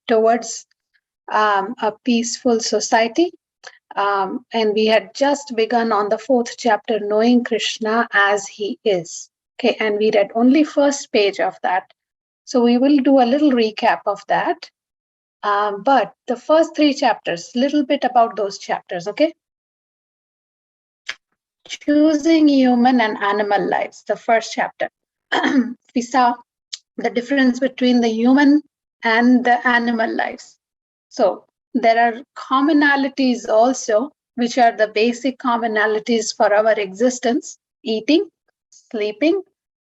towards a peaceful society. And we had just begun on the 4th chapter, knowing Krishna as he is. Okay, and we read only first page of that. So we will do a little recap of that. But the first 3 chapters, little bit about those chapters, okay? Choosing human and animal lives, the first chapter. We saw the difference between the human and the animal lives. So there are commonalities also, which are the basic commonalities for our existence: eating, sleeping,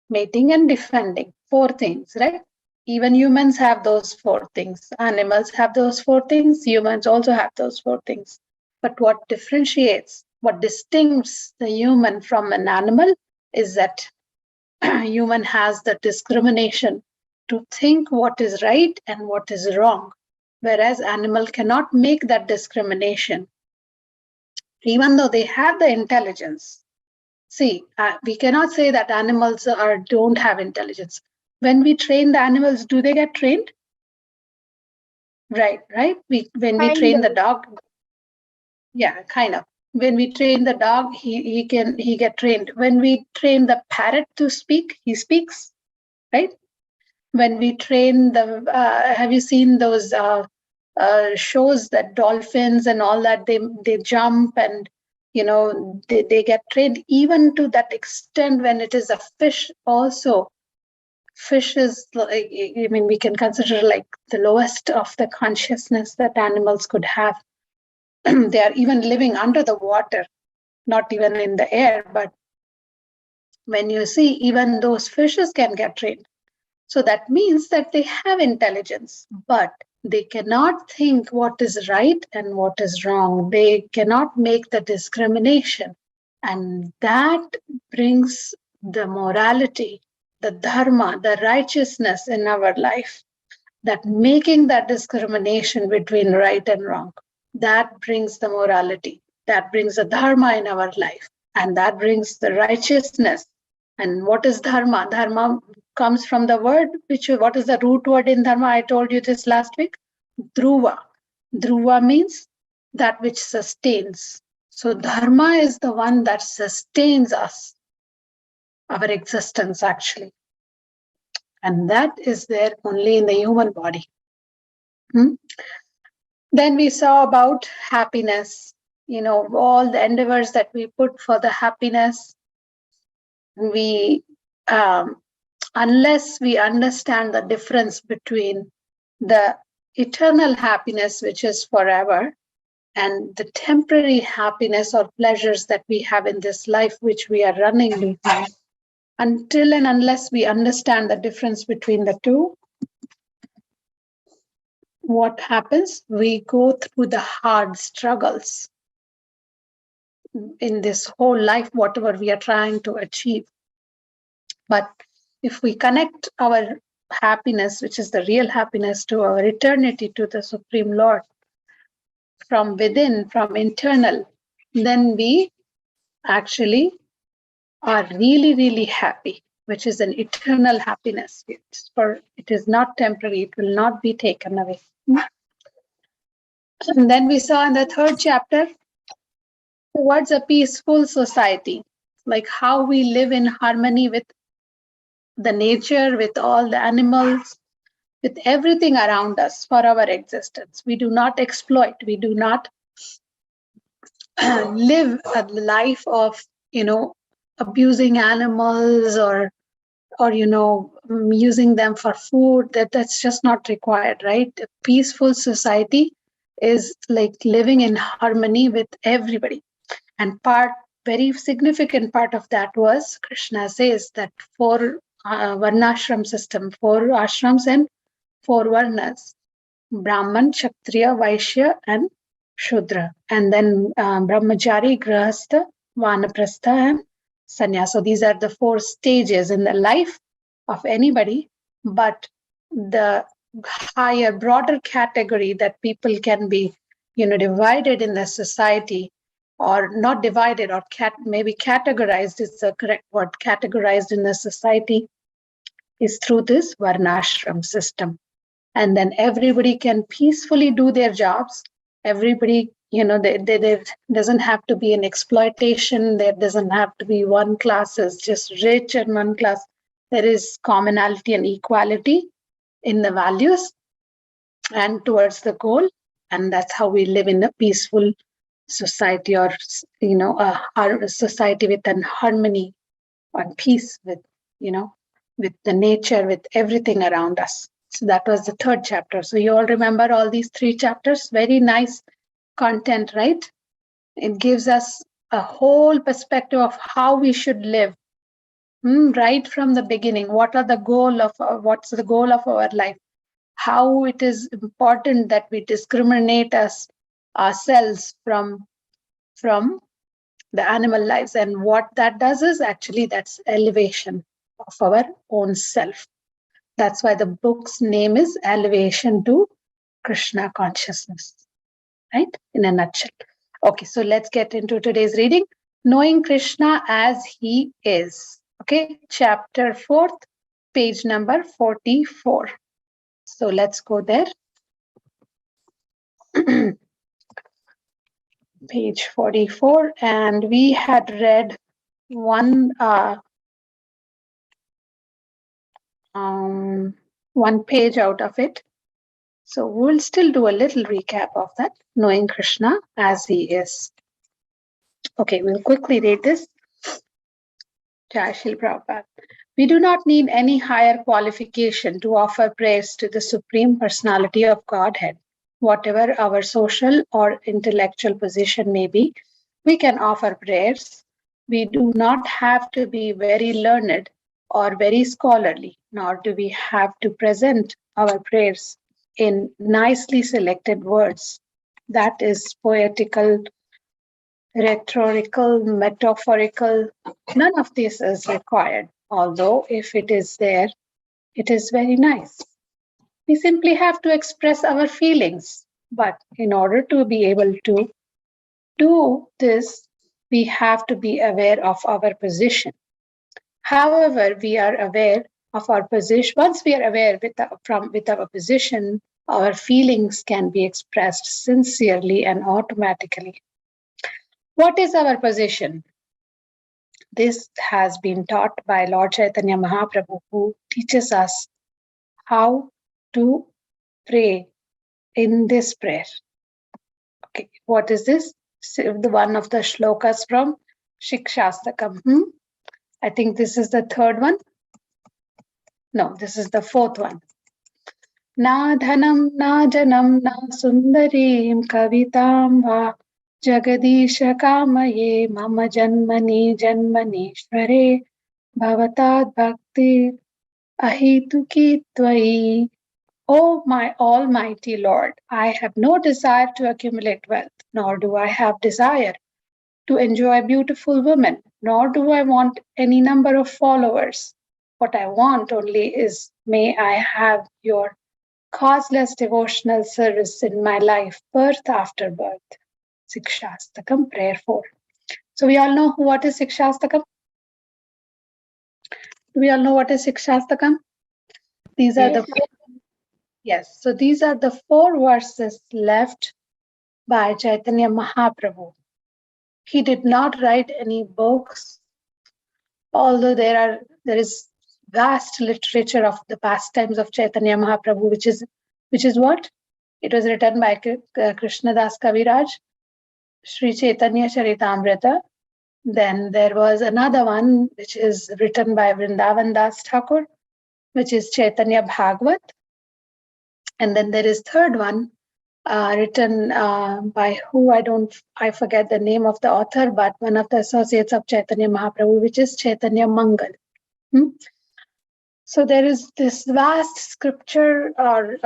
mating, and defending. 4 things, right? Even humans have those 4 things. Animals have those 4 things. Humans also have those 4 things. But what differentiates, what distincts the human from an animal is that human has the discrimination to think what is right and what is wrong, whereas animal cannot make that discrimination, even though they have the intelligence. See, we cannot say that animals don't have intelligence. When we train the animals, do they get trained? Right. When we train the dog, yeah, kind of. When we train the dog, he get trained. When we train the parrot to speak, he speaks, right? When we train the, have you seen those shows that dolphins and all that, they jump and, they get trained even to that extent. When it is a fish also, fish is like, we can consider like the lowest of the consciousness that animals could have. They are even living under the water, not even in the air. But when you see, even those fishes can get trained. So that means that they have intelligence, but they cannot think what is right and what is wrong. They cannot make the discrimination. And that brings the morality, the dharma, the righteousness in our life, that making that discrimination between right and wrong, that brings the morality, that brings the dharma in our life, and that brings the righteousness. And what is dharma? Dharma comes from the word, what is the root word in dharma? I told you this last week. Dhruva. Dhruva means that which sustains. So dharma is the one that sustains us, our existence actually. And that is there only in the human body. Then we saw about happiness, all the endeavors that we put for the happiness. We, unless we understand the difference between the eternal happiness, which is forever, and the temporary happiness or pleasures that we have in this life, which we are running behind, until and unless we understand the difference between the two, what happens? We go through the hard struggles in this whole life, whatever we are trying to achieve. But if we connect our happiness, which is the real happiness, to our eternity, to the Supreme Lord, from within, from internal, then we actually are really, really happy, which is an eternal happiness. It is not temporary, it will not be taken away. And then we saw in the 3rd chapter, towards a peaceful society, like how we live in harmony with the nature, with all the animals, with everything around us for our existence. We do not exploit, we do not live a life of, abusing animals or using them for food. That's just not required, right? A peaceful society is like living in harmony with everybody. And very significant part of that was, Krishna says that 4 varnashram system, 4 ashrams and 4 varnas: Brahman, Kshatriya, Vaishya, and Shudra. And then Brahmachari, Grahastha, Vanaprastha, and Sannyasa. So these are the 4 stages in the life of anybody. But the higher, broader category that people can be, divided in the society, or not divided, or maybe categorized is the correct word, categorized in the society, is through this varnashram system. and then everybody can peacefully do their jobs. Everybody, there doesn't have to be an exploitation. There doesn't have to be one class is just rich and one class. There is commonality and equality in the values and towards the goal. And that's how we live in a peaceful society, or, a society with an harmony and peace with, with the nature, with everything around us. So that was the third chapter. So you all remember all these 3 chapters? Very nice content, right? It gives us a whole perspective of how we should live, right from the beginning. What's the goal of our life? How it is important that we discriminate ourselves from the animal lives, and what that does is actually that's elevation of our own self. That's why the book's name is Elevation to Krishna Consciousness, right? In a nutshell. Okay, so let's get into today's reading. Knowing Krishna as he is. Okay, chapter 4, page number 44. So let's go there. Page 44, and we had read one page out of it. So we'll still do a little recap of that, knowing Krishna as he is. Okay, we'll quickly read this. Jai Shri Prabhupada. We do not need any higher qualification to offer prayers to the Supreme Personality of Godhead. Whatever our social or intellectual position may be, we can offer prayers. We do not have to be very learned or very scholarly, nor do we have to present our prayers in nicely selected words. That is poetical, rhetorical, metaphorical. None of this is required, although if it is there, it is very nice. We simply have to express our feelings, but in order to be able to do this, we have to be aware of our position. However, we are aware of our position. Once we are aware with our position, our feelings can be expressed sincerely and automatically. What is our position? This has been taught by Lord Chaitanya Mahaprabhu, who teaches us how to pray in this prayer. Okay, what is this? The one of the shlokas from Shikshastakam. I think this is the third one. No, this is the fourth one. Na dhanam, na janam, na sundarim kavitam va Jagadisha kamaye mama janmani janmanishware bhavatad bhakti ahituki tvai. O my Almighty Lord, I have no desire to accumulate wealth, nor do I have desire to enjoy beautiful women, nor do I want any number of followers. What I want only is, may I have your causeless devotional service in my life, birth after birth. Sikshastakam, prayer 4. So we all know what is Sikshastakam? Do we all know what is Sikshastakam? These are the Yes, so these are the 4 verses left by Chaitanya Mahaprabhu. He did not write any books, although there is vast literature of the pastimes of Chaitanya Mahaprabhu, which is what? It was written by Krishna Das Kaviraj, Sri Chaitanya Charitamrita. Then there was another one which is written by Vrindavan Das Thakur, which is Chaitanya Bhagavat. And then there is third one written by who I forget the name of the author, but one of the associates of Chaitanya Mahaprabhu, which is Chaitanya Mangal. So there is this vast scripture or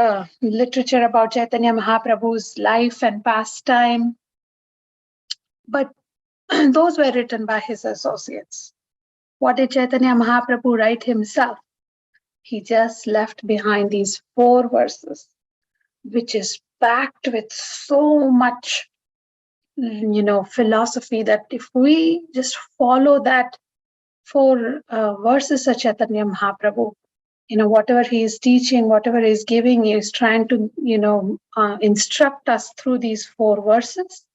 literature about Chaitanya Mahaprabhu's life and pastime, but those were written by his associates. What did Chaitanya Mahaprabhu write himself? He just left behind these 4 verses, which is packed with so much, philosophy, that if we just follow that 4 verses of Chaitanya Mahaprabhu whatever he is teaching, whatever he is giving, he is trying to, instruct us through these 4 verses.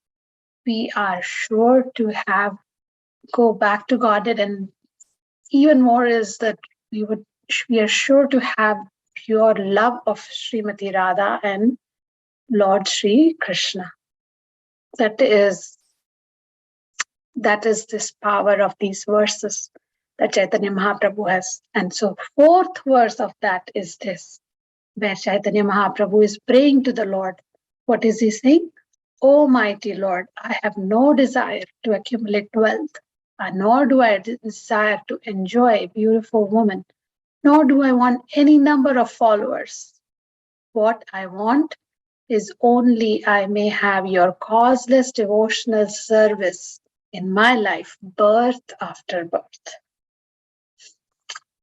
We are sure to go back to Godhead, and even more is that we are sure to have pure love of Srimati Radha and Lord Sri Krishna. That is this power of these verses that Chaitanya Mahaprabhu has. And so 4th verse of that is this, where Chaitanya Mahaprabhu is praying to the Lord. What is he saying? Almighty Lord, I have no desire to accumulate wealth, nor do I desire to enjoy a beautiful woman, nor do I want any number of followers. What I want is only I may have your causeless devotional service in my life, birth after birth.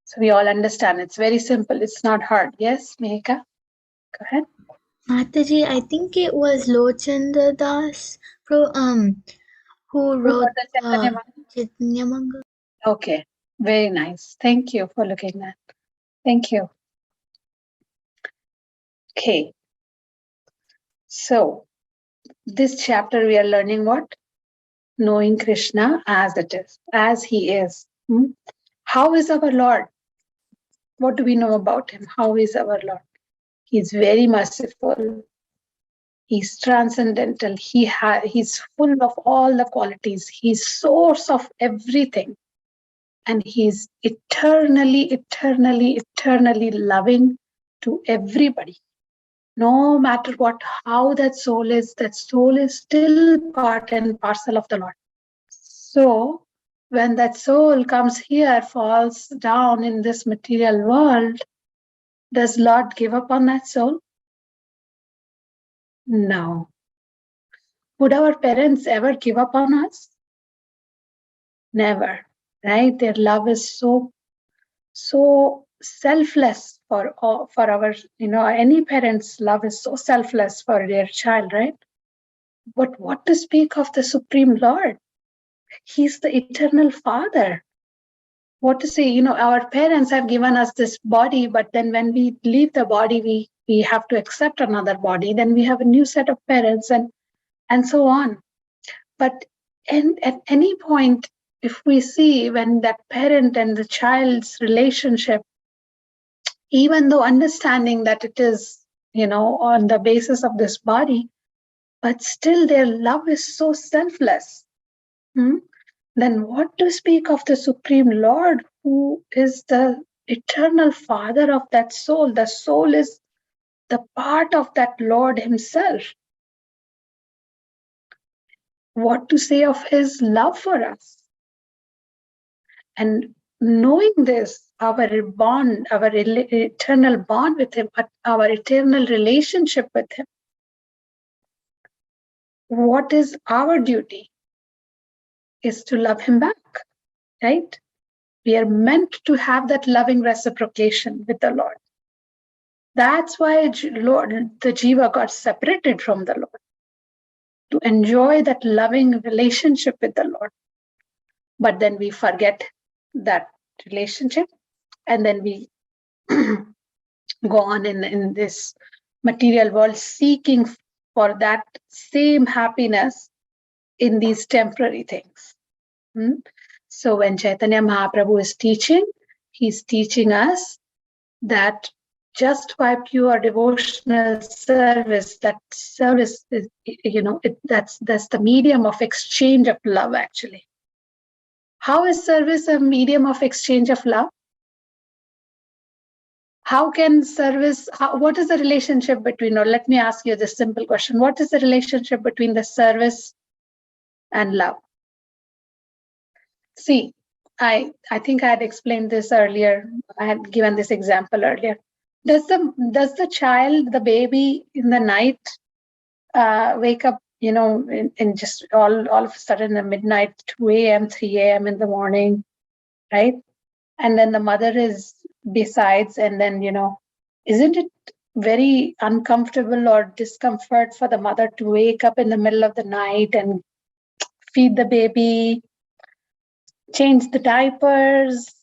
So we all understand. It's very simple. It's not hard. Yes, Mehika? Go ahead. Mataji, I think it was Lochandra Das who wrote Chaitanya Mangal. Okay, very nice. Thank you for looking at. Thank you. Okay. So this chapter we are learning what? Knowing Krishna as it is, as he is. How is our Lord? What do we know about him? How is our Lord? He's very merciful. He's transcendental. He's full of all the qualities. He's source of everything. And he's eternally, eternally, eternally loving to everybody. No matter how that soul is still part and parcel of the Lord. So when that soul comes here, falls down in this material world, does Lord give up on that soul? No. Would our parents ever give up on us? Never, right? Their love is so selfless for our, any parent's love is so selfless for their child, right? But what to speak of the Supreme Lord? He's the eternal Father. What to say, our parents have given us this body, but then when we leave the body, we have to accept another body. Then we have a new set of parents and so on. But at any point, if we see when that parent and the child's relationship, even though understanding that it is, on the basis of this body, but still their love is so selfless. Then what to speak of the Supreme Lord, who is the eternal Father of that soul? The soul is the part of that Lord himself. What to say of his love for us? And knowing this, our bond, our eternal bond with him, our eternal relationship with him, what is our duty? Is to love him back, right? We are meant to have that loving reciprocation with the Lord. That's why the Jiva got separated from the Lord, to enjoy that loving relationship with the Lord. But then we forget that relationship, and then we go on in this material world seeking for that same happiness in these temporary things. So when Chaitanya Mahaprabhu is teaching, he's teaching us that just by pure devotional service, that service is, that's the medium of exchange of love, actually. How is service a medium of exchange of love? How can service, what is the relationship between, or let me ask you this simple question, what is the relationship between the service and love? See, I think I had explained this earlier. I had given this example earlier. Does the child, the baby in the night, wake up, in just all of a sudden at midnight, 2 a.m., 3 a.m. in the morning, right? And then the mother is besides, and then, isn't it very uncomfortable or discomfort for the mother to wake up in the middle of the night and feed the baby, change the diapers,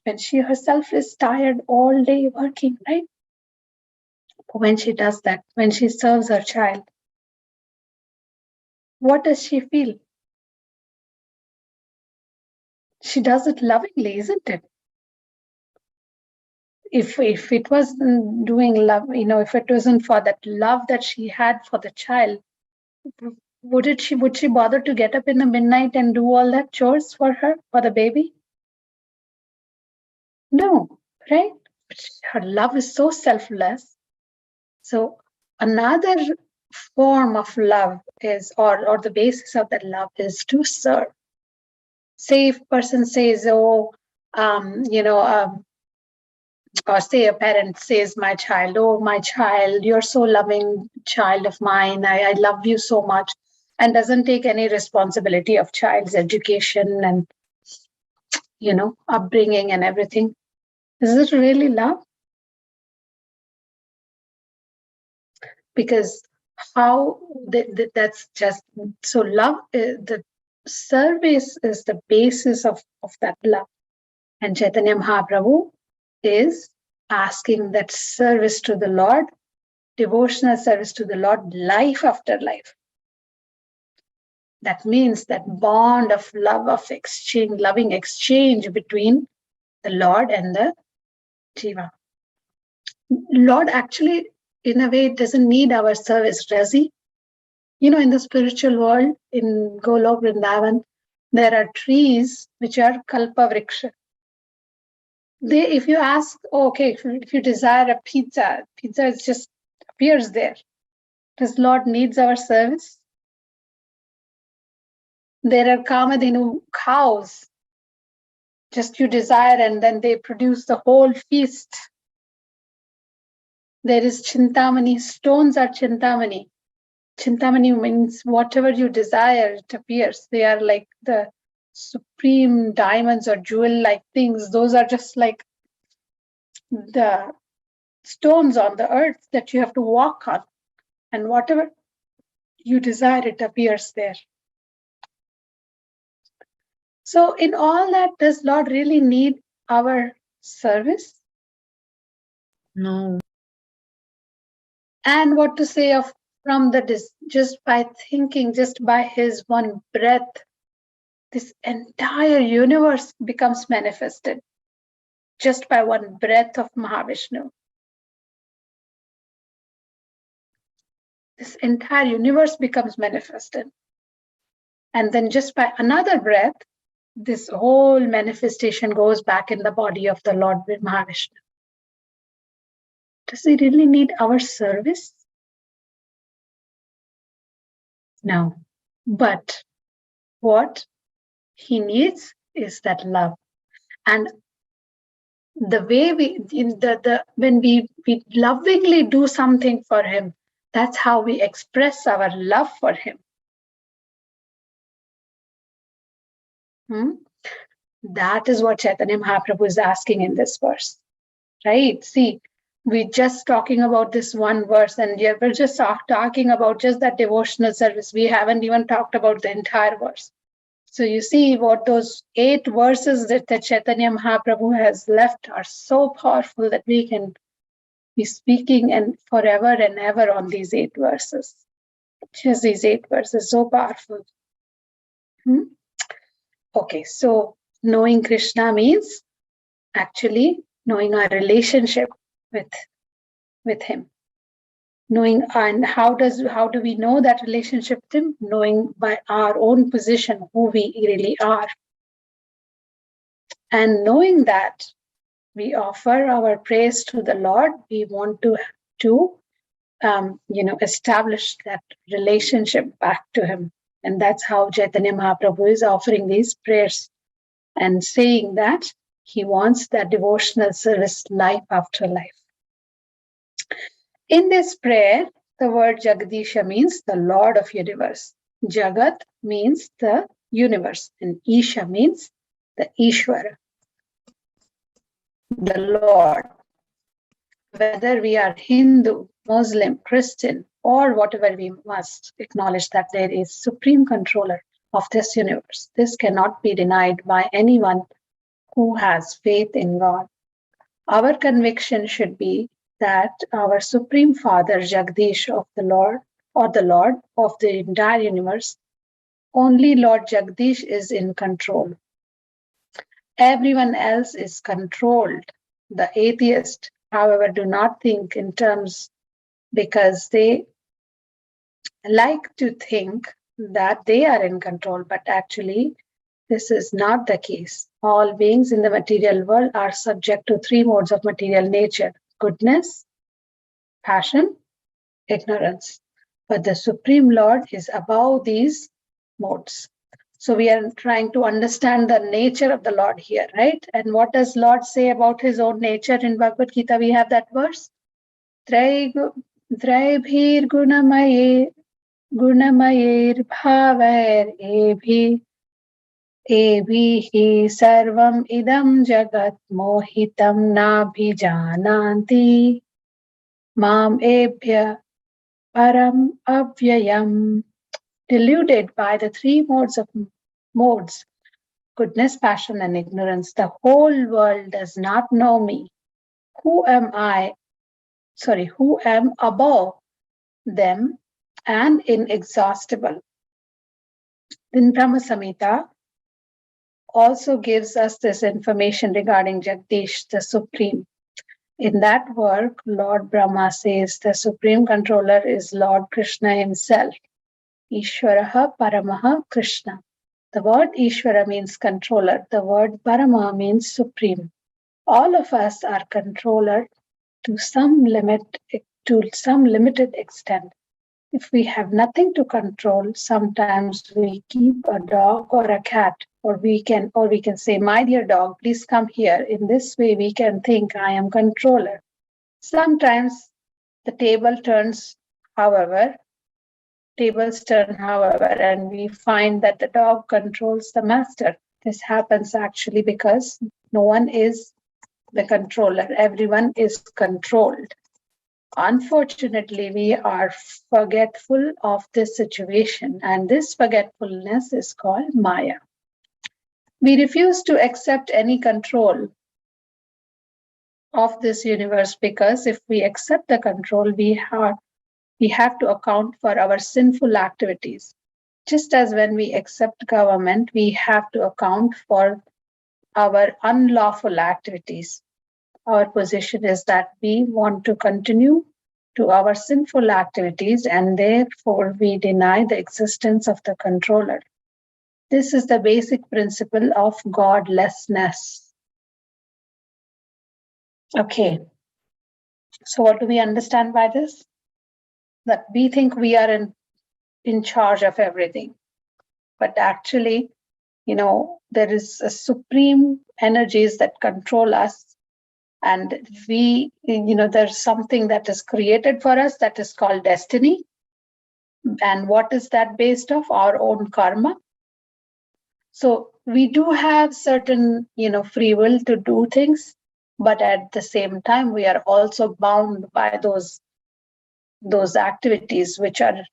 when she herself is tired all day working, right? When she does that, when she serves her child, what does she feel? She does it lovingly, isn't it? If it wasn't doing love, if it wasn't for that love that she had for the child, would she bother to get up in the midnight and do all that chores for her, for the baby? No, right? Her love is so selfless. So another form of love is, or the basis of that love is to serve. Say if person says, oh, or say a parent says, my child, oh, my child, you're so loving child of mine, I love you so much, and doesn't take any responsibility of child's education and, upbringing and everything. Is it really love? Because that's just, so love, the service is the basis of that love. And Chaitanya Mahaprabhu is asking that service to the Lord, devotional service to the Lord, life after life. That means that bond of love, of exchange, loving exchange between the Lord and the Jiva. Lord actually, in a way, doesn't need our service, does he? In the spiritual world, in Golok Vrindavan, there are trees which are Kalpa Vriksha. If you ask, if you desire a pizza is just appears there. Does Lord needs our service? There are Kamadhenu cows. Just you desire and then they produce the whole feast. There is Chintamani, stones are Chintamani. Chintamani means whatever you desire, it appears. They are like the supreme diamonds or jewel-like things. Those are just like the stones on the earth that you have to walk on. And whatever you desire, it appears there. So in all that, does Lord really need our service? No. And what to say of just by thinking, just by his one breath, this entire universe becomes manifested just by one breath of Mahavishnu. This entire universe becomes manifested. And then just by another breath, this whole manifestation goes back in the body of the Lord Mahavishnu. Does he really need our service? No. But what he needs is that love. And the way when we lovingly do something for him, that's how we express our love for him. That is what Chaitanya Mahaprabhu is asking in this verse, right? See, we're just talking about this one verse, and we're just talking about just that devotional service. We haven't even talked about the entire verse. So you see what those 8 verses that the Chaitanya Mahaprabhu has left are so powerful that we can be speaking and forever and ever on these 8 verses. Just these 8 verses, so powerful. Okay, so knowing Krishna means actually knowing our relationship with him. Knowing, and how do we know that relationship with him? Knowing by our own position who we really are. And knowing that we offer our praise to the Lord, we want to establish that relationship back to him. And that's how Chaitanya Mahaprabhu is offering these prayers and saying that he wants that devotional service life after life. In this prayer, the word Jagadisha means the Lord of universe. Jagat means the universe, and Isha means the Ishvara, the Lord. Whether we are Hindu, Muslim, Christian, or whatever, we must acknowledge that there is supreme controller of this universe. This cannot be denied by anyone who has faith in God. Our conviction should be that our Supreme Father, Jagdish of the Lord, or the Lord of the entire universe, only Lord Jagdish is in control. Everyone else is controlled. The atheists, however, do not think in terms because they like to think that they are in control, but actually, this is not the case. All beings in the material world are subject to three modes of material nature: goodness, passion, ignorance. But the Supreme Lord is above these modes. So we are trying to understand the nature of the Lord here, right? And what does Lord say about his own nature in Bhagavad Gita? We have that verse. Traibhir gunamayer bhavair एभिः सर्वम् idam jagat mohitam nabhijananti mam ebhya param avyayam. Deluded by the three modes, goodness, passion, and ignorance, the whole world does not know me. Who am above them and inexhaustible. Then Brahma Samhita also gives us this information regarding Jagdish, the Supreme. In that work, Lord Brahma says the Supreme Controller is Lord Krishna himself. Ishwaraha Paramaha Krishna. The word Ishwara means controller. The word Parama means supreme. All of us are controller to some limited extent. If we have nothing to control, sometimes we keep a dog or a cat, or we can say, my dear dog, please come here. In this way, we can think I am controller. Sometimes the tables turn, however, and we find that the dog controls the master. This happens actually because no one is the controller. Everyone is controlled. Unfortunately, we are forgetful of this situation, and this forgetfulness is called Maya. We refuse to accept any control of this universe because if we accept the control, we have to account for our sinful activities. Just as when we accept government, we have to account for our unlawful activities. Our position is that we want to continue to our sinful activities, and therefore we deny the existence of the controller. This is the basic principle of godlessness. Okay, so what do we understand by this? That we think we are in charge of everything, but actually, there is a supreme energies that control us. And there's something that is created for us that is called destiny. And what is that based off? Our own karma. So we do have certain, free will to do things, but at the same time, we are also bound by those activities which are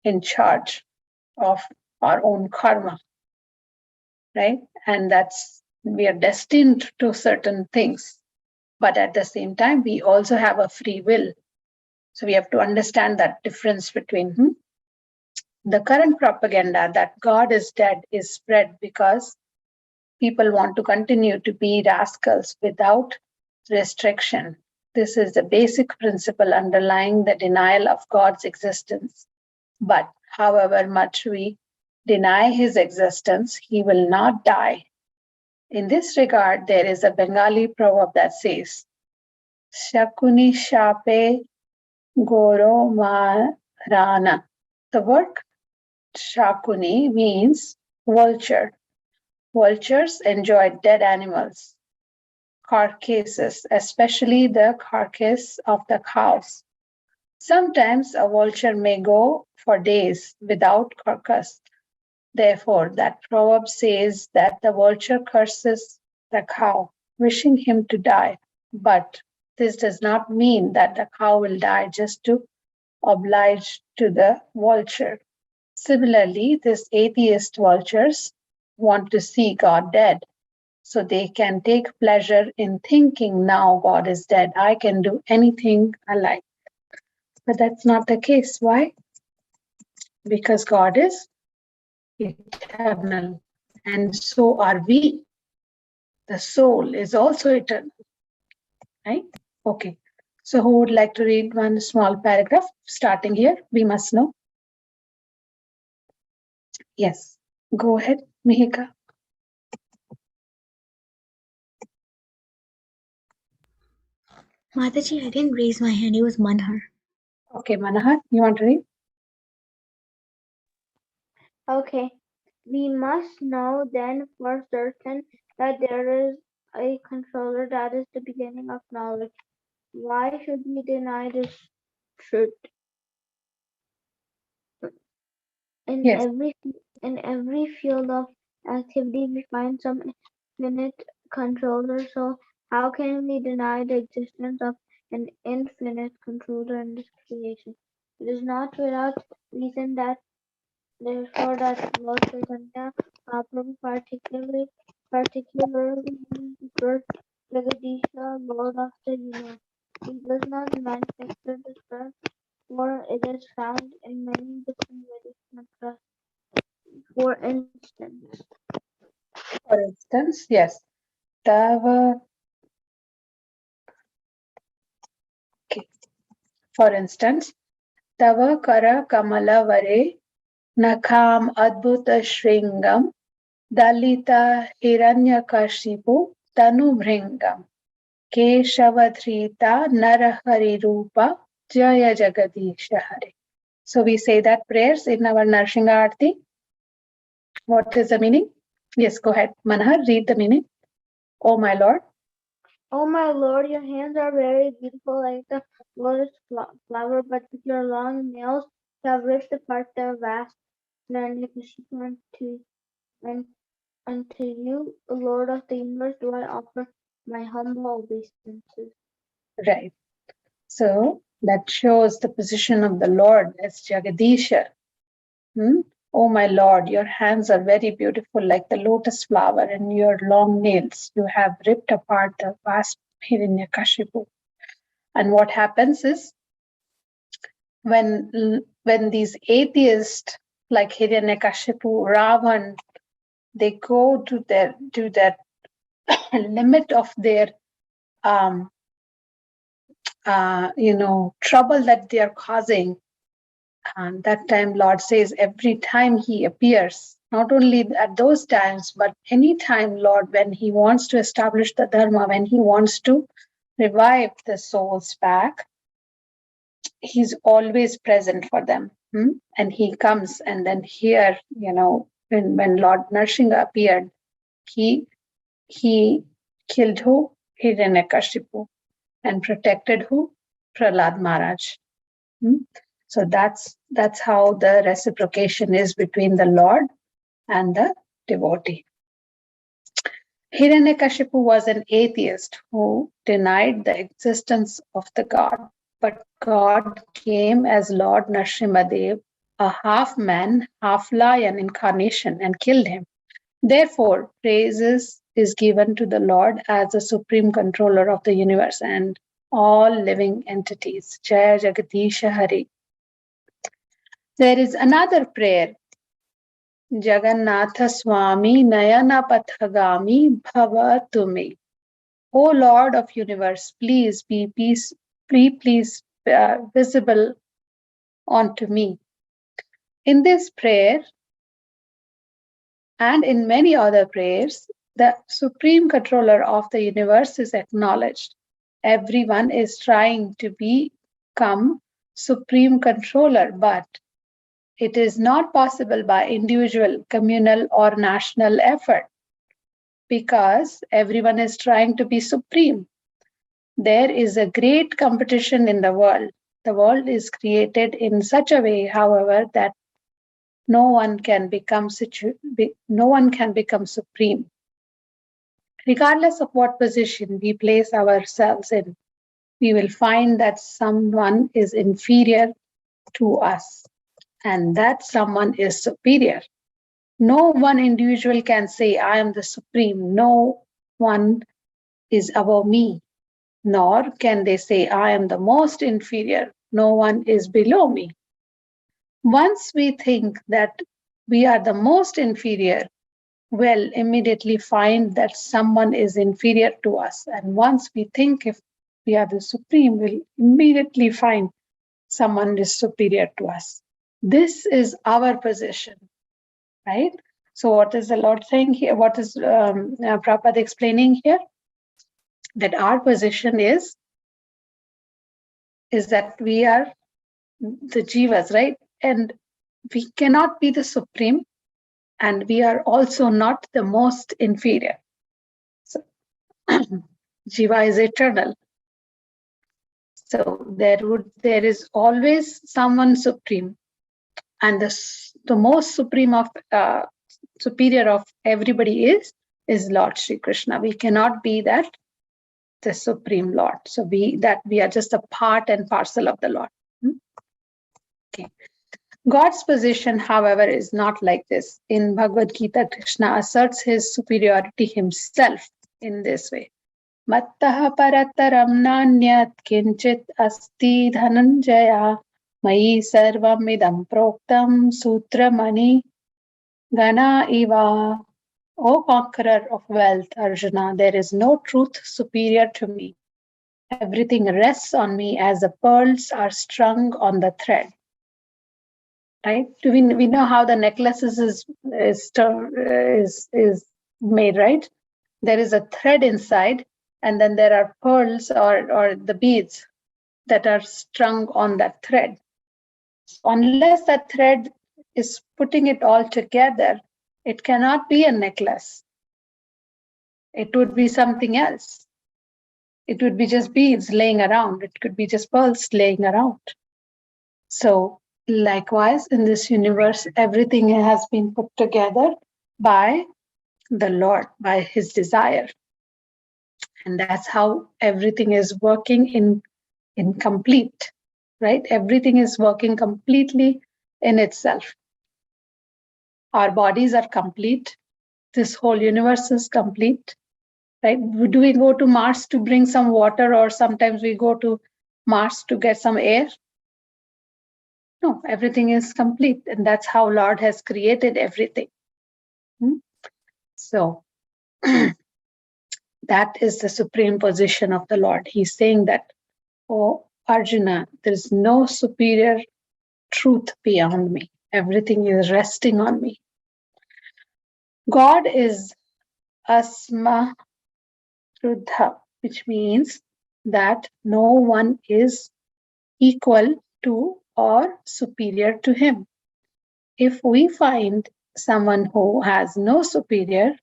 in charge of our own karma, right? And we are destined to certain things. But at the same time, we also have a free will. So we have to understand that difference between the current propaganda that God is dead is spread because people want to continue to be rascals without restriction. This is the basic principle underlying the denial of God's existence. But however much we deny his existence, he will not die. In this regard, there is a Bengali proverb that says, Shakuni Shape Goro Marana. The word Shakuni means vulture. Vultures enjoy dead animals, carcasses, especially the carcass of the cows. Sometimes a vulture may go for days without carcass. Therefore, that proverb says that the vulture curses the cow, wishing him to die. But this does not mean that the cow will die just to oblige to the vulture. Similarly, these atheist vultures want to see God dead. So they can take pleasure in thinking now God is dead. I can do anything I like. But that's not the case. Why? Because God is eternal, and so are we. The soul is also eternal, right? Okay. So who would like to read one small paragraph starting here? We must know. Yes. Go ahead, Mihika. Mataji, I didn't raise my hand. It was Manhar. Okay, Manahar, you want to read? Okay, we must know then for certain that there is a controller that is the beginning of knowledge. Why should we deny this truth? In Yes. every field of activity we find some infinite controller, so how can we deny the existence of an infinite controller in this creation? It is not without reason that therefore that Lord Chaitanya Mahaprabhu particularly refers Jagadisha, Lord of the universe. He does not manufacture this term, for it is found in many different Vedic mantras. For instance, For instance, yes. Tava. Okay. For instance, Tava Kara Kamala Vare Nakham Adbhuta Shringam Dalita Hiranyakashipu Tanu Bhringam Keshavadhrita Narahari Rupa Jaya Jagadisha Hare. So we say that prayers in our Narshinga Aarti. What is the meaning? Yes, go ahead. Manahar, read the meaning. Oh my Lord. O my Lord, your hands are very beautiful like the lotus flower, but with your long nails you have ripped apart the vast Hiranyakashipu and unto you, Lord of the universe, do I offer my humble obeisances. Right. So that shows the position of the Lord as Jagadisha. Oh my Lord, your hands are very beautiful like the lotus flower, and your long nails, you have ripped apart the vast Hiranyakashipu. And what happens is when these atheists like Hiranyakashipu, Ravan, they go to that limit of their trouble that they are causing. And that time, Lord says, every time He appears, not only at those times, but any time, Lord, when He wants to establish the Dharma, when He wants to revive the souls back, He's always present for them. And He comes, and then here, when Lord Narsingha appeared, He killed who? Hiranyakashipu, and protected who? Prahlad Maharaj. So that's how the reciprocation is between the Lord and the devotee. Hiranyakashipu was an atheist who denied the existence of the God, but God came as Lord Nrsimhadev, a half man, half lion incarnation, and killed him. Therefore, praises is given to the Lord as the supreme controller of the universe and all living entities. Jaya Jagadisha Hari. There is another prayer. Jagannatha Swami Nayana Pathagami Bhava me. O Lord of universe, please be visible unto me. In this prayer and in many other prayers, the supreme controller of the universe is acknowledged. Everyone is trying to become supreme controller, but it is not possible by individual, communal, or national effort because everyone is trying to be supreme. There is a great competition in the world. The world is created in such a way, however, that no one can become supreme. Regardless of what position we place ourselves in, we will find that someone is inferior to us and that someone is superior. No one individual can say, I am the supreme. No one is above me, nor can they say, I am the most inferior, no one is below me. Once we think that we are the most inferior, we'll immediately find that someone is inferior to us. And once we think if we are the supreme, we'll immediately find someone is superior to us. This is our position, right? So what is the Lord saying here? What is Prabhupada explaining here? That our position is that we are the jivas, right? And we cannot be the supreme, and we are also not the most inferior. So jiva is eternal. So there is always someone supreme, and the most supreme of superior of everybody is Lord Sri Krishna. We cannot be that the supreme Lord. So we are just a part and parcel of the Lord. Okay. God's position, however, is not like this. In Bhagavad Gita, Krishna asserts his superiority himself in this way. Mattaha parataram nanyat kinchit asti dhananjaya mayi sarvam idam proktam sutramani gana iva. O conqueror of wealth, Arjuna, there is no truth superior to me. Everything rests on me as the pearls are strung on the thread. Right? We know how the necklaces is made, right? There is a thread inside, and then there are pearls or the beads that are strung on that thread. So unless that thread is putting it all together, it cannot be a necklace. It would be something else. It would be just beads laying around. It could be just pearls laying around. So likewise, in this universe, everything has been put together by the Lord, by his desire. And that's how everything is working in complete, right? Everything is working completely in itself. Our bodies are complete. This whole universe is complete, right? Do we go to Mars to bring some water, or sometimes we go to Mars to get some air? No, everything is complete. And that's how Lord has created everything. So that is the supreme position of the Lord. He's saying that, oh, Arjuna, there's no superior truth beyond me. Everything is resting on me. God is Asma Ruddha, which means that no one is equal to or superior to him. If we find someone who has no superior,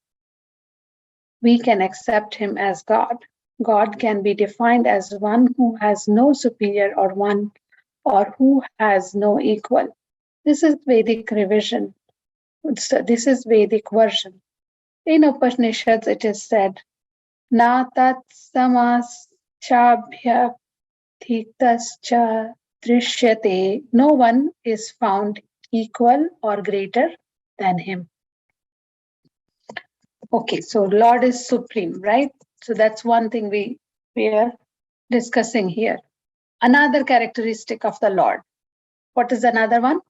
we can accept him as God. God can be defined as one who has no superior or one or who has no equal. This is Vedic revision. So this is Vedic version. In Upanishads, it is said, Na tat samaschabhya thitascha drishyate. No one is found equal or greater than him. Okay, so Lord is supreme, right? So that's one thing we are discussing here. Another characteristic of the Lord. What is another one?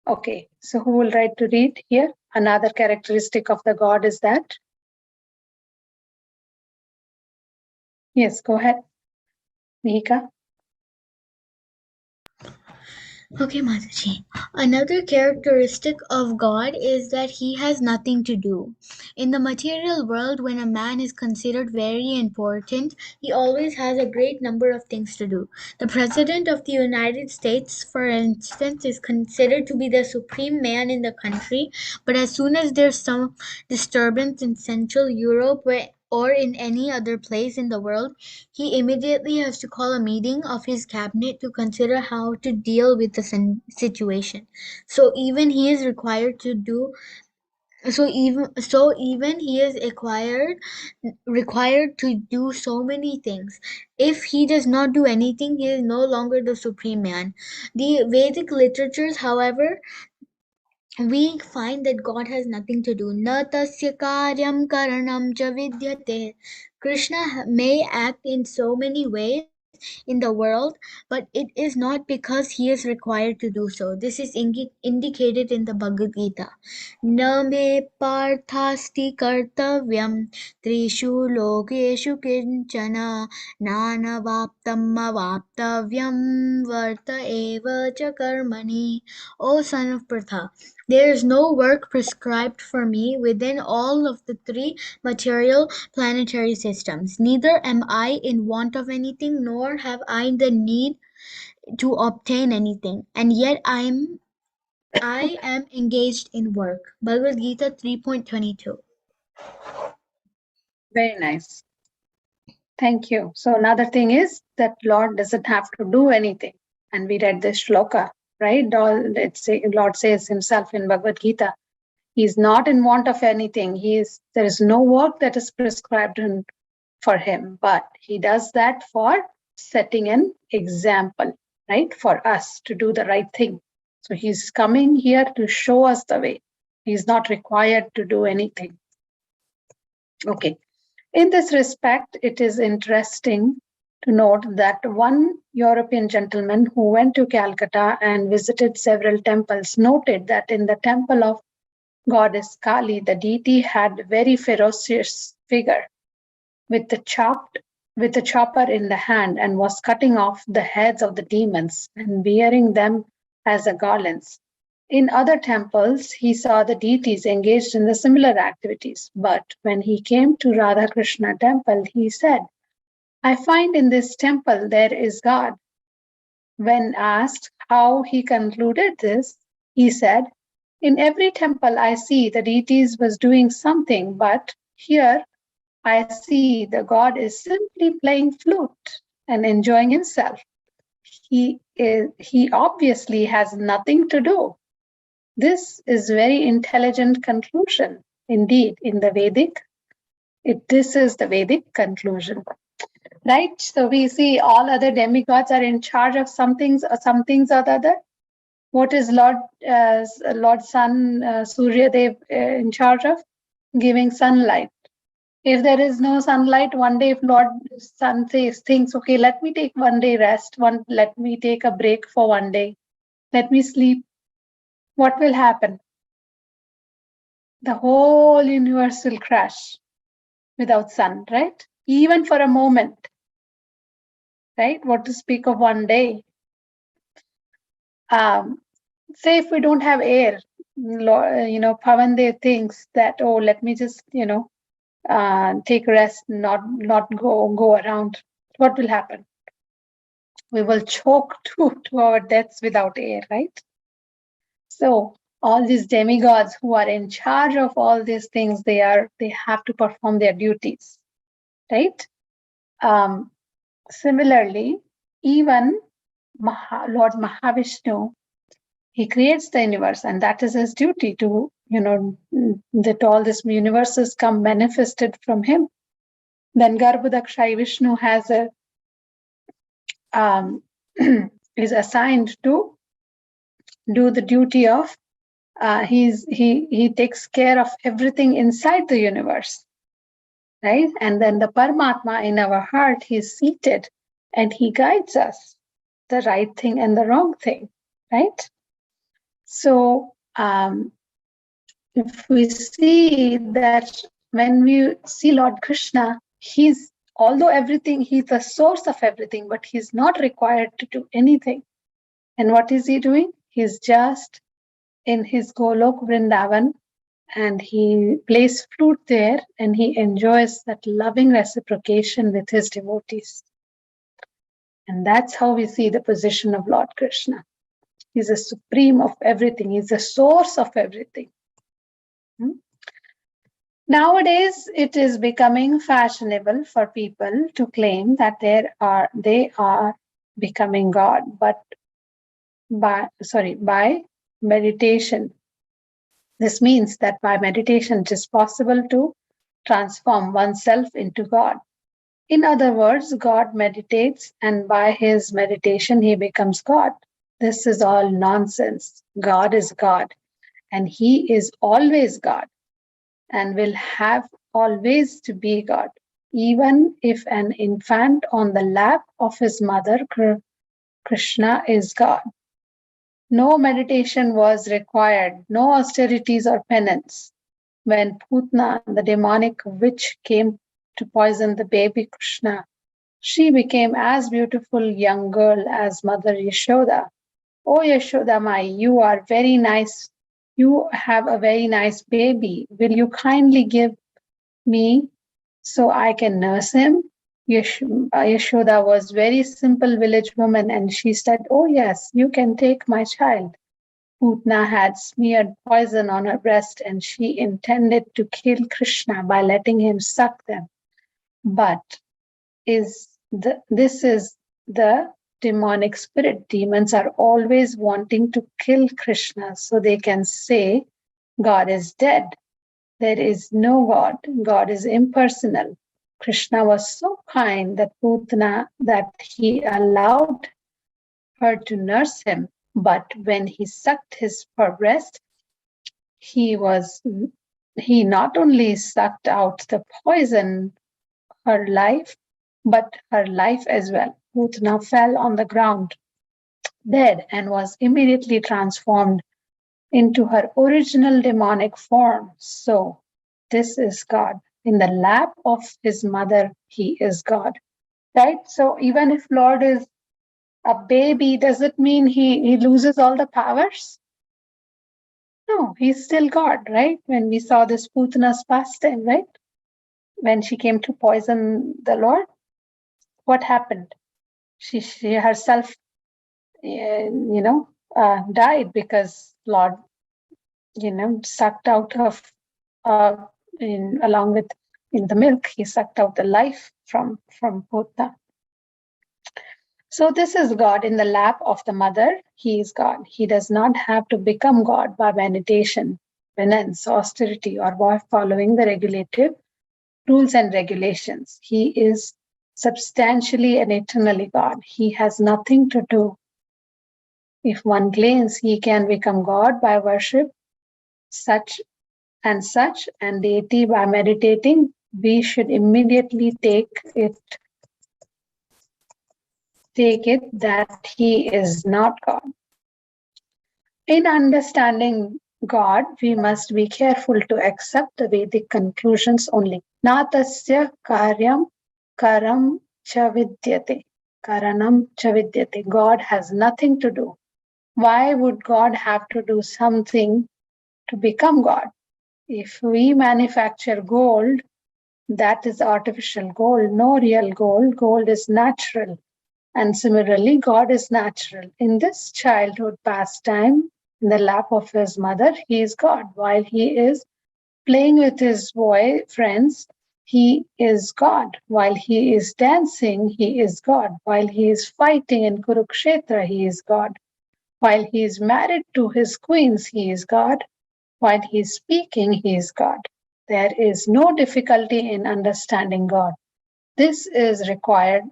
Okay, so who will write to read here? Another characteristic of the God is that? Yes, go ahead, Mihika. Okay, Mataji. Another characteristic of God is that he has nothing to do. In the material world, when a man is considered very important, he always has a great number of things to do. The President of the United States, for instance, is considered to be the supreme man in the country, but as soon as there's some disturbance in Central Europe or in any other place in the world, he immediately has to call a meeting of his cabinet to consider how to deal with the situation. So even he is required to do even he is required to do so many things. If he does not do anything, he is no longer the supreme man. The Vedic literatures, however, we find that God has nothing to do. Na tasya karyam karanam cha vidyate. Krishna may act in so many ways in the world, but it is not because he is required to do so. This is indicated in the Bhagavad Gita. Na me parthasti kartavyam trishu lokeshu kinchana nanavaptam avaptavyam varta eva cha karmani. O son of Pratha, there is no work prescribed for me within all of the three material planetary systems. Neither am I in want of anything, nor have I the need to obtain anything, and yet I am engaged in work. Bhagavad Gita 3.22. Very nice. Thank you. So another thing is that Lord doesn't have to do anything. And we read this shloka, right? Lord says himself in Bhagavad Gita, he's not in want of anything. There is no work that is prescribed for him, but he does that for setting an example, right? For us to do the right thing. So he's coming here to show us the way. He's not required to do anything. Okay. In this respect, it is interesting to note that one European gentleman who went to Calcutta and visited several temples noted that in the temple of goddess Kali, the deity had a very ferocious figure with a chopper in the hand and was cutting off the heads of the demons and wearing them as a garlands. In other temples, he saw the deities engaged in the similar activities. But when he came to Radha Krishna temple, he said, I find in this temple there is God. When asked how he concluded this, he said, in every temple I see the deities was doing something, but here I see the God is simply playing flute and enjoying himself. He obviously has nothing to do. This is very intelligent conclusion. Indeed, in the Vedic, this is the Vedic conclusion, right? So we see all other demigods are in charge of some things or the other. What is Lord Sun, Surya Dev in charge of? Giving sunlight. If there is no sunlight, one day if Lord Sun thinks, okay, let me take one day rest, let me take a break for one day, let me sleep, what will happen? The whole universe will crash without sun, right? Even for a moment, right? What to speak of one day? Say if we don't have air, Pavandev thinks that, oh, let me just, take rest, not go around. What will happen? We will choke to our deaths without air, right? So all these demigods who are in charge of all these things, they have to perform their duties, right? Similarly, even Lord Mahavishnu, he creates the universe, and that is his duty to, that all these universes come manifested from him. Then Garbhodakshai Vishnu has is assigned to do the duty of he takes care of everything inside the universe, right? And then the Paramatma in our heart, he's seated and he guides us the right thing and the wrong thing, right? So if we see that when we see Lord Krishna, although everything, he's the source of everything, but he's not required to do anything. And what is he doing? He's just in his Golok Vrindavan, and he plays flute there, and he enjoys that loving reciprocation with his devotees. And that's how we see the position of Lord Krishna. He's the supreme of everything. He's the source of everything. Nowadays, it is becoming fashionable for people to claim that they are becoming God, but by meditation. This means that by meditation, it is possible to transform oneself into God. In other words, God meditates, and by his meditation, he becomes God. This is all nonsense. God is God. and he is always God and will have always to be God, even if an infant on the lap of his mother, Krishna, is God. No meditation was required, no austerities or penance. When Putna, the demonic witch, came to poison the baby Krishna, she became as beautiful young girl as Mother Yashoda. Oh Yashoda Mai, you are very nice. You have a very nice baby. Will you kindly give me so I can nurse him? Yashoda was very simple village woman and she said, oh yes, you can take my child. Putna had smeared poison on her breast and she intended to kill Krishna by letting him suck them. But this is the demonic spirit. Demons are always wanting to kill Krishna so they can say, God is dead. There is no God. God is impersonal. Krishna was so kind that Putna that he allowed her to nurse him. But when he sucked her breast, he not only sucked out the poison, her life, but her life as well. Putna fell on the ground dead and was immediately transformed into her original demonic form. So this is God. In the lap of his mother, he is God. Right? So even if Lord is a baby, does it mean he loses all the powers? No, he's still God, right? When we saw this Putana's pastime, right? When she came to poison the Lord, what happened? She herself, died because Lord, sucked out of, along with in the milk, he sucked out the life from Putna. So this is God in the lap of the mother. He is God. He does not have to become God by meditation, penance, austerity, or by following the regulative rules and regulations. He is substantially and eternally God. He has nothing to do. If one claims he can become God by worship, such and deity by meditating, we should immediately take it that he is not God. In understanding God, we must be careful to accept the Vedic conclusions only. Natasya karyam karam cha vidyate. Karanam cha vidyate. God has nothing to do. Why would God have to do something to become God? If we manufacture gold, that is artificial gold, no real gold. Gold is natural. And similarly, God is natural. In this childhood pastime, in the lap of his mother, he is God. While he is playing with his boy friends, he is God. While he is dancing, he is God. While he is fighting in Kurukshetra, he is God. While he is married to his queens, he is God. While he is speaking, he is God. There is no difficulty in understanding God. This is required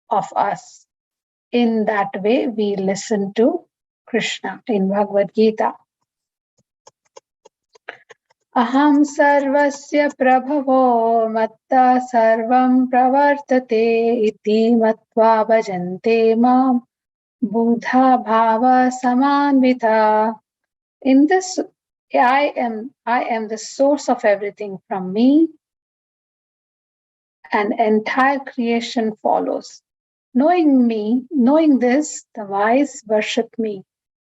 of us. In that way, we listen to Krishna in Bhagavad Gita. Aham sarvasya prabhavo matta sarvam pravartate iti matva bhajante mam buddha bhava samanvita. In this, I am the source of everything. From me, an entire creation follows. Knowing this, the wise worship me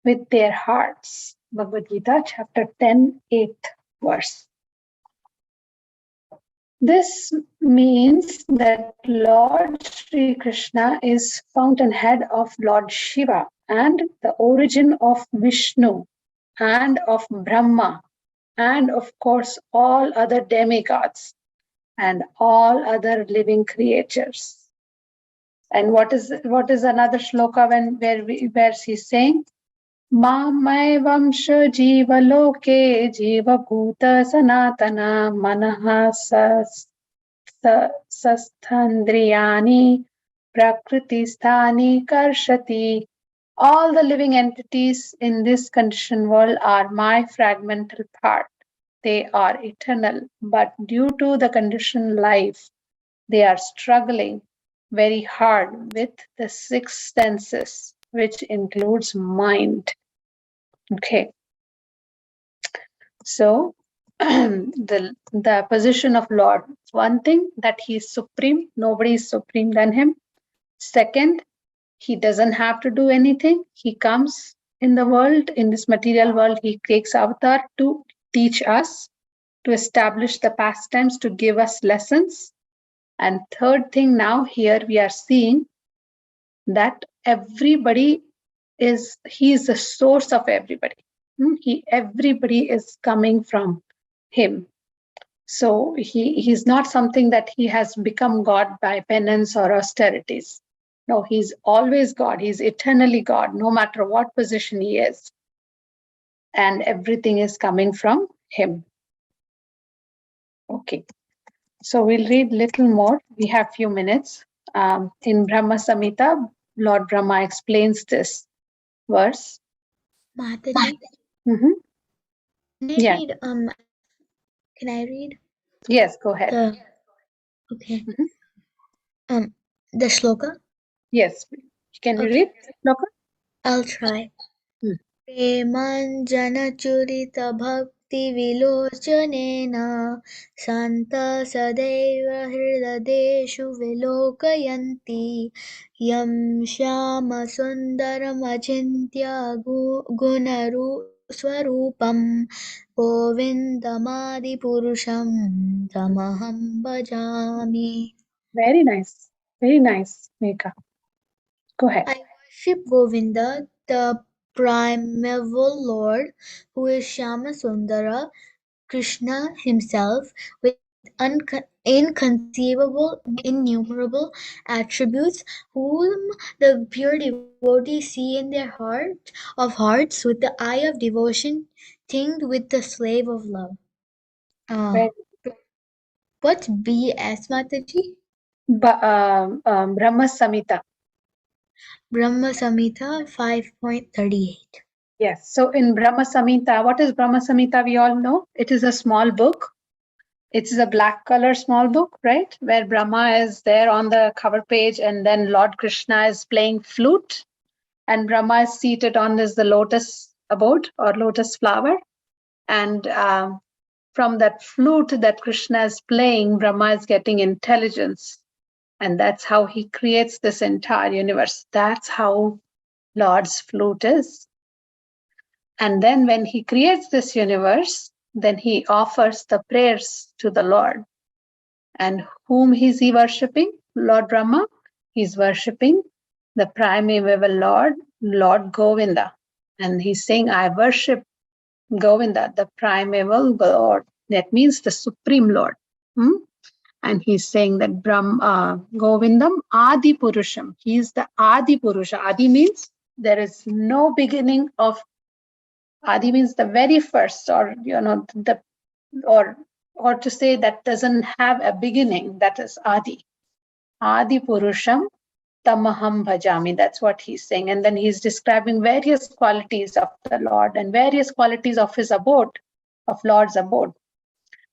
with their hearts. Bhagavad Gita, chapter 10, 8th verse. This means that Lord Sri Krishna is fountainhead of Lord Shiva and the origin of Vishnu and of Brahma and of course all other demigods and all other living creatures. And what is another shloka where she's saying, Mamai Vamsha Jiva Loke Jiva Bhuta Sanatana Manaha Sasthandriyani Prakriti Sthani Karshati. All the living entities in this conditioned world are my fragmental part. They are eternal, but due to the conditioned life, they are struggling very hard with the six senses, which includes mind. Okay, so the position of Lord. One thing, that he is supreme, nobody is supreme than him. Second, he doesn't have to do anything. He comes in the world, in this material world, he takes avatar to teach us, to establish the pastimes, to give us lessons. And third thing, now here we are seeing that everybody he is the source of everybody. Everybody is coming from him. So he's not something that he has become God by penance or austerities. No, he's always God. He's eternally God, no matter what position he is. And everything is coming from him. Okay, so we'll read little more. We have few minutes. In Brahma Samhita, Lord Brahma explains this verse. Mataji, Mm-hmm. can I Yeah. read? Can I read Yes, go ahead. Okay. Mhm. The shloka. Yes. Can you Okay. read, Loka? I'll try. Hmm. प्रेमाञ्जनचुरितभक्तिविलोचनेन शान्ता सदैव हृदयेषु विलोकयन्ति यं श्यामसुन्दरमचिन्त्य गुणस्वरूपं गोविन्दमादिपुरुषं तमहं भजामि. Very nice. Very nice, Megha. Go ahead. I worship Govinda, the primeval Lord, who is Shyamasundara, Krishna himself, with inconceivable, innumerable attributes, whom the pure devotees see in their heart of hearts with the eye of devotion, tinged with the slave of love. Very, What's BS, Mataji? Brahma Samhita. Brahma Samhita 5.38. Yes. So in Brahma Samhita, what is Brahma Samhita? We all know it is a small book. It's a black color small book, right? Where Brahma is there on the cover page, and then Lord Krishna is playing flute, and Brahma is seated on this the lotus abode or lotus flower, and from that flute that Krishna is playing, Brahma is getting intelligence. And that's how he creates this entire universe. That's how Lord's flute is. And then when he creates this universe, then he offers the prayers to the Lord. And whom is he worshipping? Lord Brahma. He's worshipping the primeval Lord, Lord Govinda. And he's saying, I worship Govinda, the primeval Lord. That means the supreme Lord. And he's saying that Govindam Adi Purusham. He is the Adi Purusha. Adi means there is no beginning of. Adi means the very first, or the or to say that doesn't have a beginning. That is Adi. Adi Purusham Tamaham Bhajami. That's what he's saying. And then he's describing various qualities of the Lord and various qualities of his abode, of Lord's abode.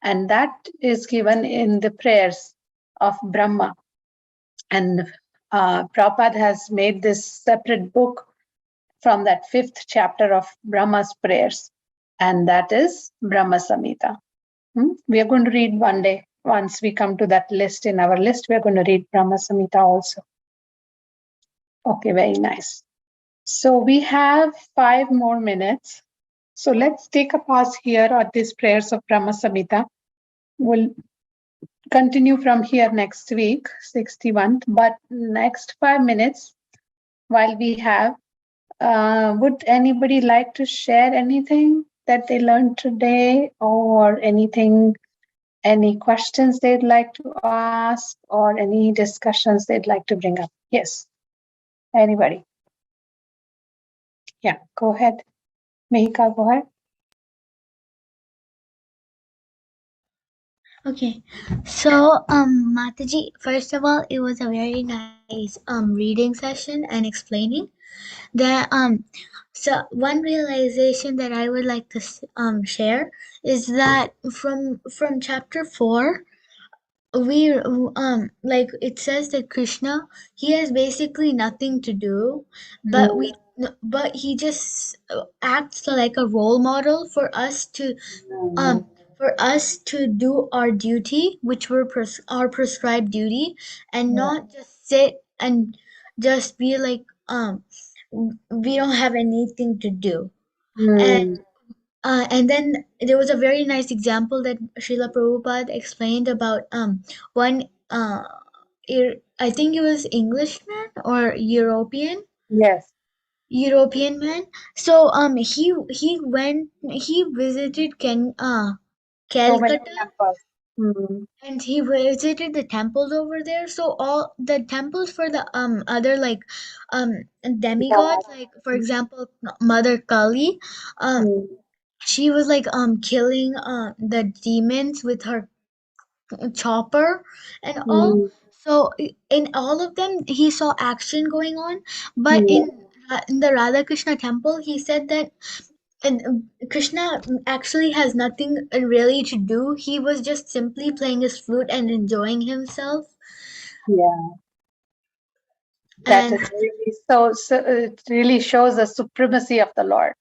And that is given in the prayers of Brahma. And Prabhupada has made this separate book from that 5th chapter of Brahma's prayers, and that is Brahma Samhita. We are going to read one day. Once we come to that list in our list, we are going to read Brahma Samhita also. Okay, very nice. So we have 5 more minutes. So let's take a pause here at these prayers of Brahma Samhita. We'll continue from here next week, 61th, but next 5 minutes, while we have, would anybody like to share anything that they learned today, or anything, any questions they'd like to ask, or any discussions they'd like to bring up? Yes, anybody? Yeah, go ahead. Mehika, go ahead. Okay, so Mataji, first of all, it was a very nice reading session and explaining. That so one realization that I would like to share is that from chapter 4, we like it says that Krishna, he has basically nothing to do, but Mm, he just acts like a role model um mm, for us to do our duty, which were our prescribed duty, and yeah. not just sit and just be like we don't have anything to do. And Mm, and then there was a very nice example that Srila Prabhupada explained about one I think it was Englishman or yes. European man. So he visited So many Calcutta, temples. Mm, and he visited the temples over there. So all the temples for the other like um God. demigods, like for example Mother Kali, uh Mm, she was like killing the demons with her chopper and all. mm, So in all of them he saw action going on, but mm, in the Radha Krishna temple he said that and Krishna actually has nothing really to do. He was just simply playing his flute and enjoying himself. yeah. That And is really so. It really shows the supremacy of the Lord.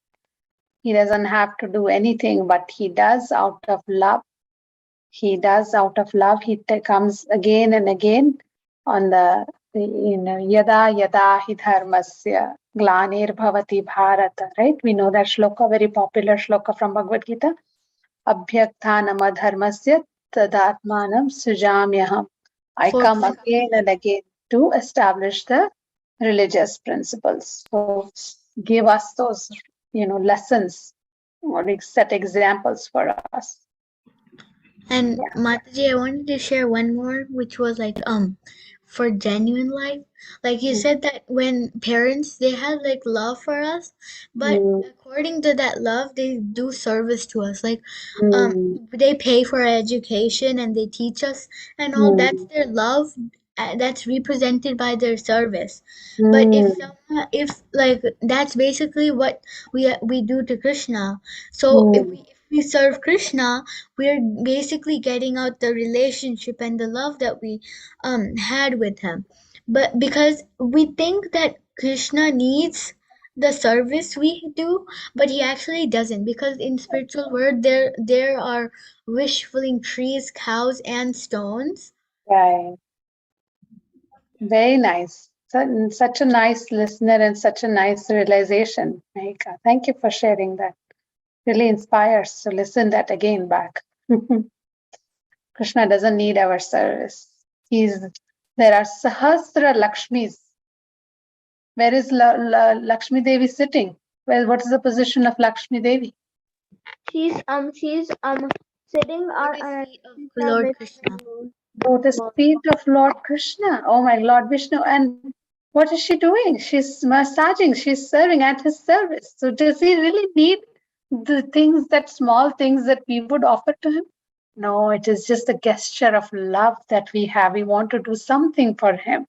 He doesn't have to do anything, but he does out of love. He does out of love. He comes again and again on the yada yada hi dharmasya glanir bhavati bharata. Right? We know that shloka, very popular shloka from Bhagavad Gita. Abhyaktanam dharmasya tadatmanam sujamyaham. I come 4.1. again and again to establish the religious principles. So give us those, lessons or set examples for us. And Yeah. Mataji, I wanted to share one more, which was like for genuine life. Like you said that when parents they have like love for us, but Mm, according to that love, they do service to us. Like um mm, they pay for our education and they teach us and all. That's mm, their love. That's represented by their service. But mm, if like that's basically what we do to Krishna. So mm. if we serve Krishna, we're basically getting out the relationship and the love that we had with him. But because we think that Krishna needs the service we do, but he actually doesn't, because in spiritual world there are wish fulfilling trees, cows, and stones. Right. Very nice. Such a nice listener and such a nice realization, Mahika. Thank you for sharing that. Really inspires to listen that again back. Krishna doesn't need our service. There are Sahasra Lakshmis. Where is Lakshmi Devi sitting? Well, what is the position of Lakshmi Devi? She's sitting Lotus on feet of a Lord Krishna. with Lotus feet of Lord Krishna. Oh my Lord Vishnu. And what is she doing? She's massaging, she's serving at his service. So does he really need the things, that small things that we would offer to him? No, it is just a gesture of love that we have. We want to do something for him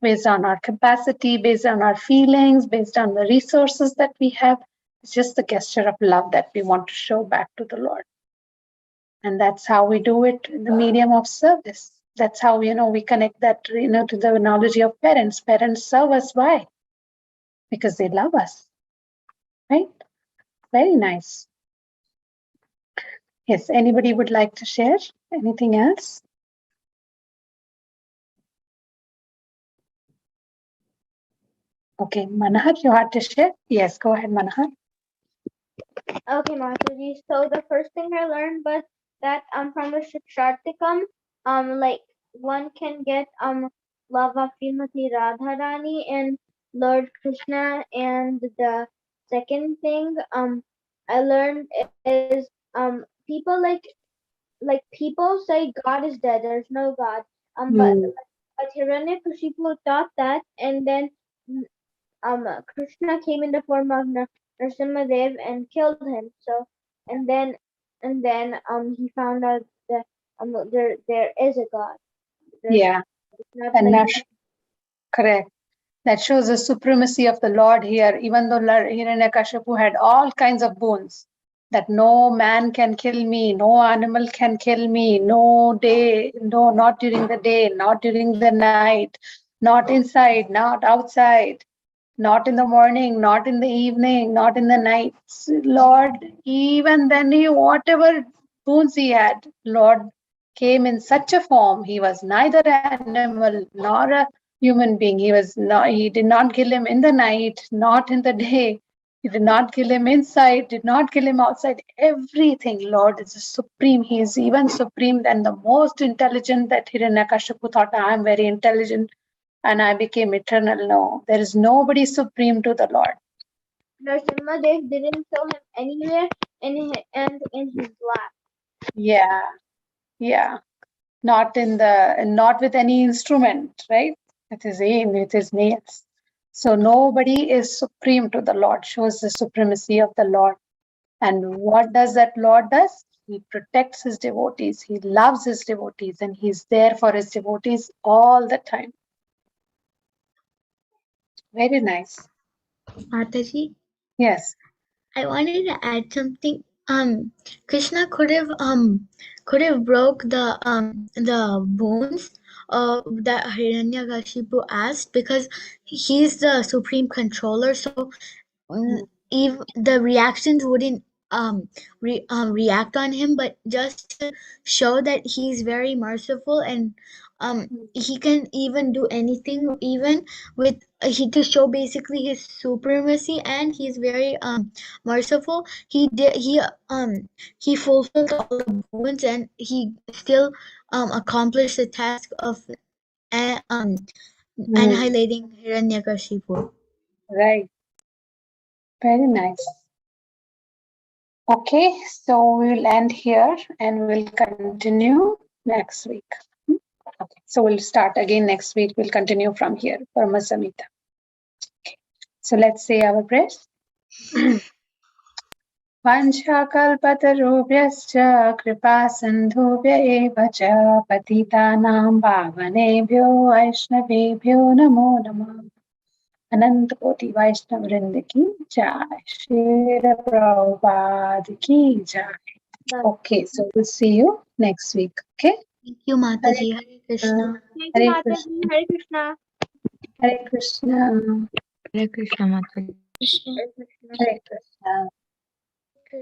based on our capacity, based on our feelings, based on the resources that we have. It's just a gesture of love that we want to show back to the Lord. And that's how we do it in the medium of service. That's how, we connect that, to the analogy of parents. Parents serve us. Why? Because they love us, right? Very nice. Yes, anybody would like to share anything else? Okay, Manahar, you had to share? Yes, go ahead, Manahar. Okay, Mataji. So the first thing I learned was that from the Shikshartikam, like one can get love of Srimati Radharani and Lord Krishna, and the second thing I learned is people people say God is dead. There's no God. Hmm. But Hiranyakashipu thought that, and then Krishna came in the form of Nrsimhadev and killed him. So and then he found out that there is a God. There's Yeah, it's not and like Nash, correct. That shows the supremacy of the Lord here, even though Hiranyakashipu had all kinds of boons, that no man can kill me, no animal can kill me, no day, no, not during the day, not during the night, not inside, not outside, not in the morning, not in the evening, not in the night. Lord, even then, whatever boons he had, Lord came in such a form. He was neither animal nor a human being. He did not kill him in the night, not in the day. He did not kill him inside, did not kill him outside. Everything, Lord, is supreme. He is even supreme than the most intelligent that Hiranyakashipu thought, I am very intelligent and I became eternal. No, there is nobody supreme to the Lord. Narasimha Dev didn't kill him anywhere in his lap. Yeah, yeah. Not with any instrument, right? With his aim, with his nails. So nobody is supreme to the Lord, shows the supremacy of the Lord. And what does that Lord does? He protects his devotees. He loves his devotees and he's there for his devotees all the time. Very nice. Mataji, Yes. I wanted to add something. Krishna could have broke the bones that Hiranyakashipu asked, because he's the supreme controller. So if the reactions wouldn't react on him, but just to show that he's very merciful, and he can even do anything, even with to show basically his supremacy, and he's very merciful. He fulfilled all the boons, and he still accomplished the task of annihilating Hiranyakashipu. Right. Very nice. Okay, so we'll end here and we'll continue next week. Okay, so we'll start again next week. We'll continue from here, Parama Samhita. Okay, so let's say our prayers. Vanchakalpatarubhyascha kripa sindhubhya eva cha patitanam pavanebhyo vaishnavebhyo namo namah. अनंत कोटि वैष्णव वृंद की जय श्री प्रभुपाद की जय. Okay, so we'll see you next week. Okay. Thank you, Mataji. Hare Krishna. Thank you, Mataji. Hare Krishna. Hare Krishna. Hare Krishna, Mataji. Hare Krishna. Hare Krishna.